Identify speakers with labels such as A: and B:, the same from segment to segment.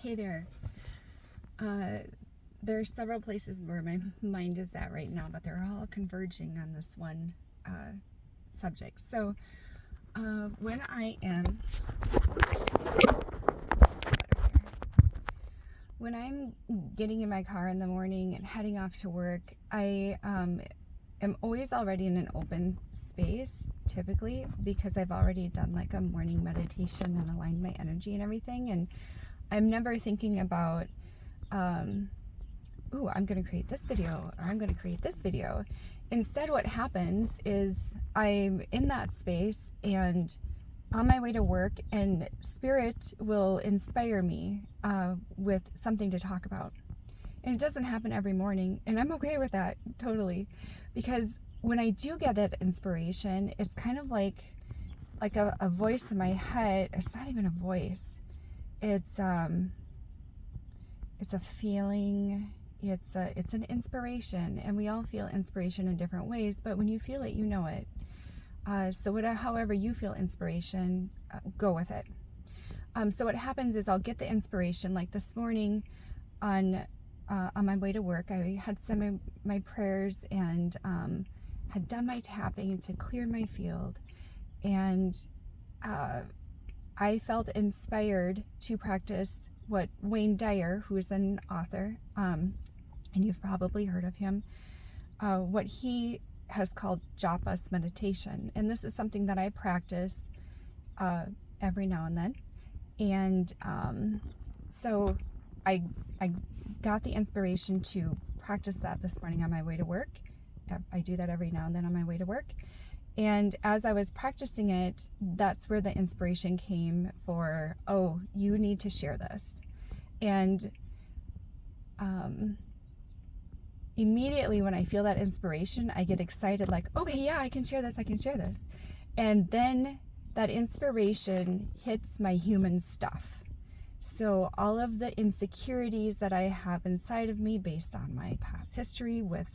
A: Hey there. There are several places where my mind is at right now, but they're all converging on this one subject. So, when I'm getting in my car in the morning and heading off to work, I am always already in an open space, typically, because I've already done like a morning meditation and aligned my energy and everything. And I'm never thinking about, ooh, I'm going to create this video, or I'm going to create this video. Instead, what happens is I'm in that space and on my way to work, and Spirit will inspire me with something to talk about. And it doesn't happen every morning, and I'm okay with that, totally. Because when I do get that inspiration, it's kind of like a voice in my head. It's not even a voice. It's a feeling. It's an inspiration, and we all feel inspiration in different ways. But when you feel it, you know it. So however you feel inspiration, go with it. So what happens is I'll get the inspiration. Like this morning, on my way to work, I had said my prayers and had done my tapping to clear my field, and I felt inspired to practice what Wayne Dyer, who is an author, and you've probably heard of him, what he has called Japa meditation. And this is something that I practice every now and then. And so I got the inspiration to practice that this morning on my way to work. I do that every now and then on my way to work. And as I was practicing it, that's where the inspiration came for, oh, you need to share this. And immediately when I feel that inspiration, I get excited, like, okay, yeah, I can share this. And then that inspiration hits my human stuff. So all of the insecurities that I have inside of me based on my past history with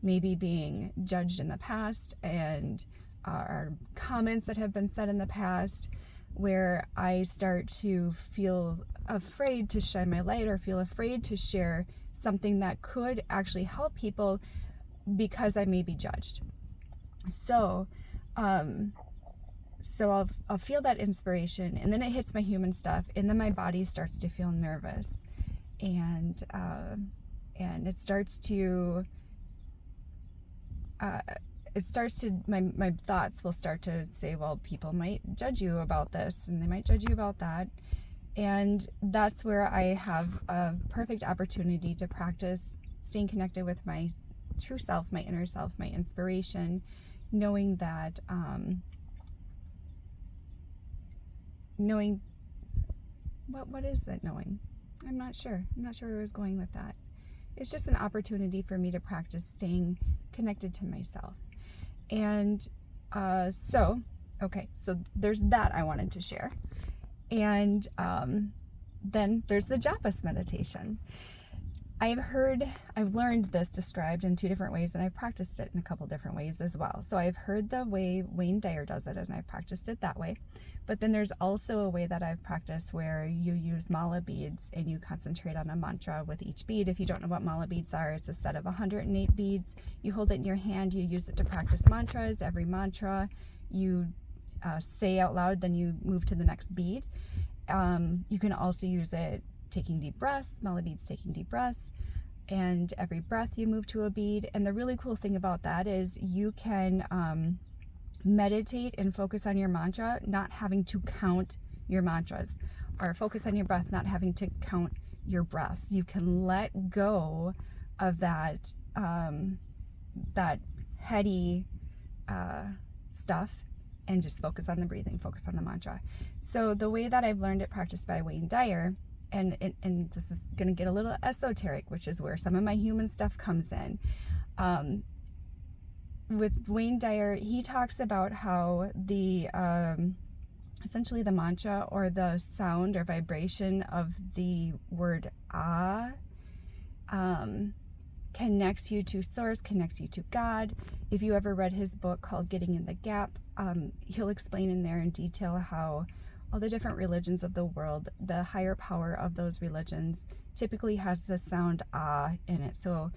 A: maybe being judged in the past, and comments that have been said in the past, where I start to feel afraid to shine my light or feel afraid to share something that could actually help people because I may be judged. So I'll feel that inspiration, and then it hits my human stuff, and then my body starts to feel nervous, and it starts to my thoughts will start to say, well, people might judge you about this, and they might judge you about that. And that's where I have a perfect opportunity to practice staying connected with my true self, my inner self, my inspiration, knowing that knowing what is it knowing? I'm not sure where I was going with that. It's just an opportunity for me to practice staying connected to myself. And so there's that I wanted to share. And then there's the Japa meditation. I've learned this described in two different ways, and I've practiced it in a couple different ways as well. So I've heard the way Wayne Dyer does it, and I've practiced it that way. But then there's also a way that I've practiced where you use mala beads and you concentrate on a mantra with each bead. If you don't know what mala beads are, it's a set of 108 beads. You hold it in your hand, you use it to practice mantras. Every mantra you say out loud, then you move to the next bead. You can also use it taking deep breaths, mala beads taking deep breaths, and every breath you move to a bead. And the really cool thing about that is you can meditate and focus on your mantra, not having to count your mantras, or focus on your breath, not having to count your breaths. You can let go of that heady stuff and just focus on the breathing, focus on the mantra. So the way that I've learned it practiced by Wayne Dyer, and this is going to get a little esoteric, which is where some of my human stuff comes in. With Wayne Dyer, he talks about how the essentially the mantra or the sound or vibration of the word ah connects you to source, connects you to God. If you ever read his book called Getting in the Gap, he'll explain in there in detail how all the different religions of the world, the higher power of those religions typically has the sound ah in it. So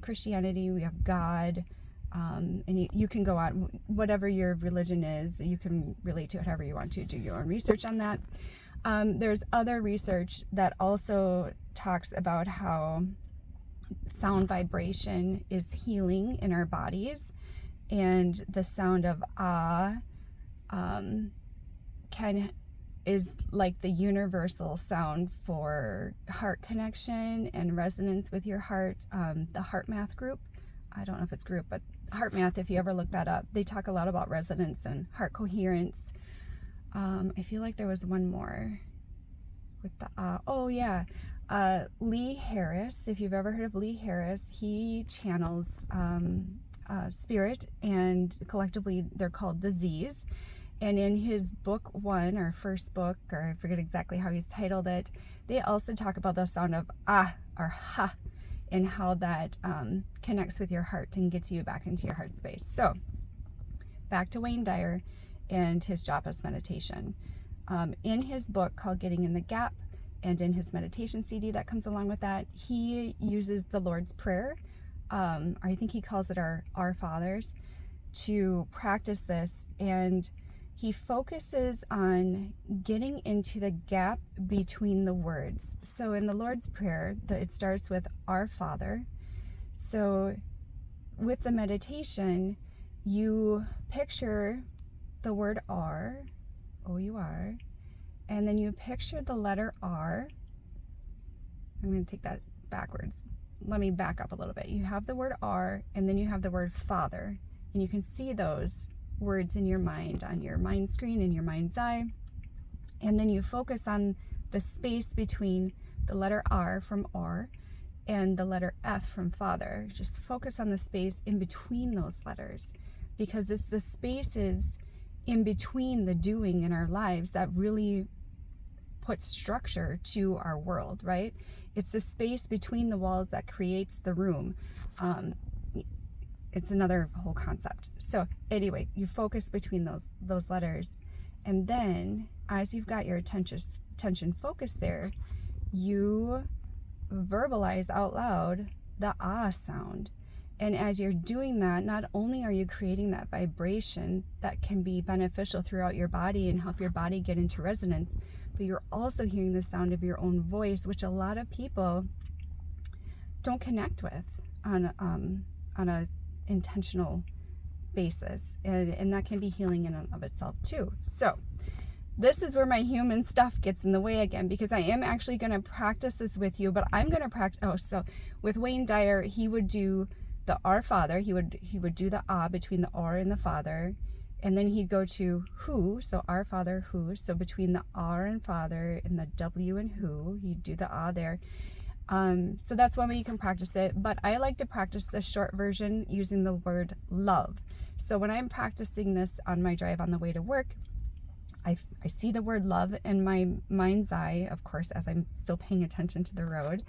A: Christianity, we have God, and you can go on, whatever your religion is, you can relate to it however you want to, do your own research on that. There's other research that also talks about how sound vibration is healing in our bodies, and the sound of ah is like the universal sound for heart connection and resonance with your heart. The Heart Math group, I don't know if it's group, but Heart Math, if you ever look that up, they talk a lot about resonance and heart coherence. I feel like there was one more with the Lee Harris. If you've ever heard of Lee Harris, he channels spirit, and collectively they're called the Z's. And in his book one, or first book, or I forget exactly how he's titled it, they also talk about the sound of ah or ha, and how that connects with your heart and gets you back into your heart space. So back to Wayne Dyer and his Japa meditation. In his book called Getting in the Gap, and in his meditation CD that comes along with that, he uses the Lord's Prayer, or I think he calls it our Fathers, to practice this. And he focuses on getting into the gap between the words. So in the Lord's Prayer, it starts with Our Father. So with the meditation, you picture the word R, O-U-R, and then you picture the letter R. I'm going to take that backwards. Let me back up a little bit. You have the word R, and then you have the word Father, and you can see those words in your mind, on your mind screen, in your mind's eye. And then you focus on the space between the letter R from R and the letter F from Father. Just focus on the space in between those letters, because it's the spaces in between the doing in our lives that really puts structure to our world, right? It's the space between the walls that creates the room. It's another whole concept. So anyway, you focus between those letters, and then as you've got your attention focused there, you verbalize out loud the ah sound. And as you're doing that, not only are you creating that vibration that can be beneficial throughout your body and help your body get into resonance, but you're also hearing the sound of your own voice, which a lot of people don't connect with on a intentional basis, and that can be healing in and of itself too. So this is where my human stuff gets in the way again, because I am actually going to practice this with you, but I'm going to practice. So with Wayne Dyer, he would do the Our Father. He would do the ah between the R and the Father, and then he'd go to who. So Our Father, who. So between the R and Father and the W and who, he'd do the ah there. So that's one way you can practice it, but I like to practice the short version using the word love. So when I'm practicing this on my drive on the way to work, I see the word love in my mind's eye, of course, as I'm still paying attention to the road,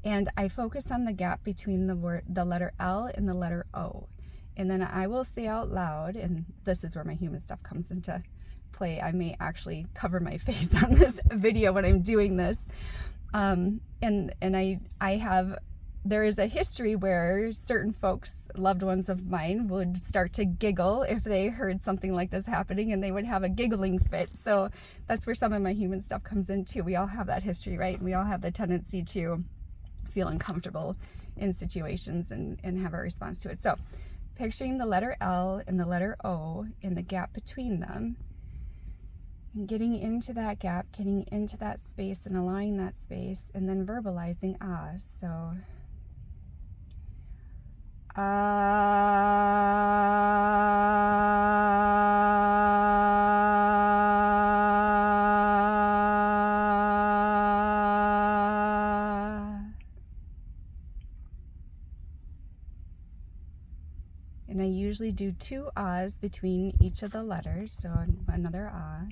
A: and I focus on the gap between the letter L and the letter O, and then I will say out loud, and this is where my human stuff comes into play. I may actually cover my face on this video when I'm doing this. There is a history where certain folks, loved ones of mine, would start to giggle if they heard something like this happening, and they would have a giggling fit. So that's where some of my human stuff comes in too. We all have that history, right? And we all have the tendency to feel uncomfortable in situations and have a response to it. So picturing the letter L and the letter O in the gap between them, and getting into that gap, getting into that space and allowing that space, and then verbalizing ah. So and I usually do 2 ahs between each of the letters. So another ah.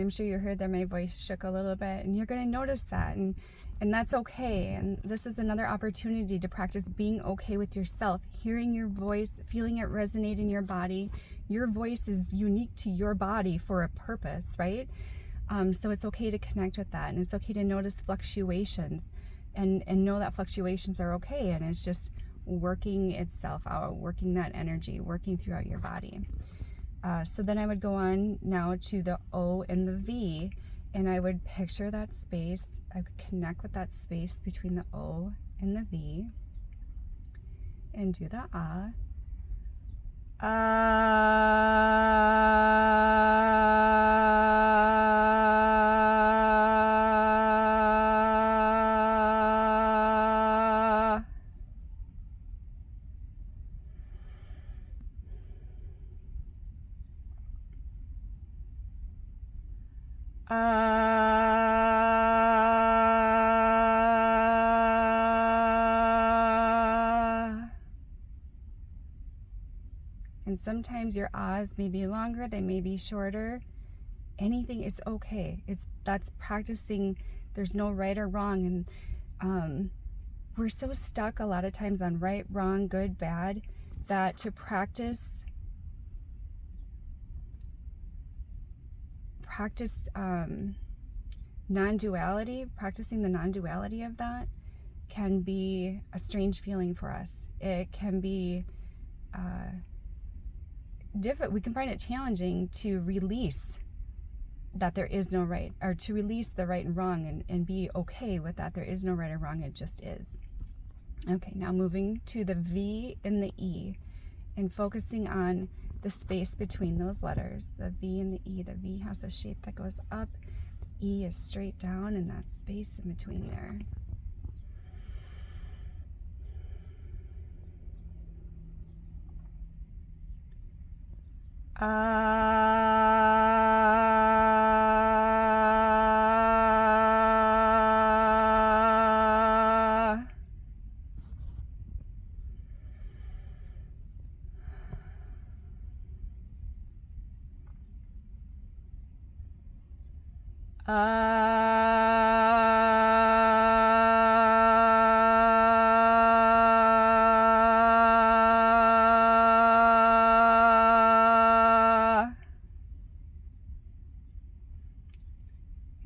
A: I'm sure you heard that my voice shook a little bit, and you're going to notice that, and that's okay. And this is another opportunity to practice being okay with yourself, hearing your voice, feeling it resonate in your body. Your voice is unique to your body for a purpose, right? So it's okay to connect with that, and it's okay to notice fluctuations and know that fluctuations are okay, and it's just working itself out, working that energy, working throughout your body. So then I would go on now to the O and the V, and I would picture that space. I would connect with that space between the O and the V, and do the ah. And sometimes your ahs may be longer, they may be shorter. Anything, it's okay. That's practicing. There's no right or wrong, and we're so stuck a lot of times on right, wrong, good, bad, that to practice non-duality, practicing the non-duality of that can be a strange feeling for us. It can be different. We can find it challenging to release that there is no right, or to release the right and wrong, and be okay with that. There is no right or wrong, it just is. Okay, now moving to the V and the E, and focusing on the space between those letters, the V and the E. The V has a shape that goes up, the E is straight down, and that space in between there.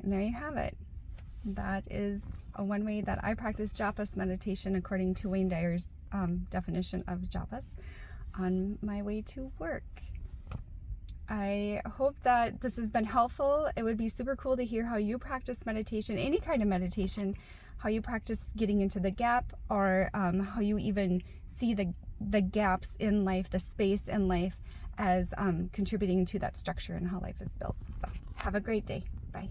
A: And there you have it. That is one way that I practice Japas meditation according to Wayne Dyer's definition of Japas on my way to work. I hope that this has been helpful. It would be super cool to hear how you practice meditation, any kind of meditation, how you practice getting into the gap, or how you even see the gaps in life, the space in life, as contributing to that structure and how life is built. So have a great day. Bye.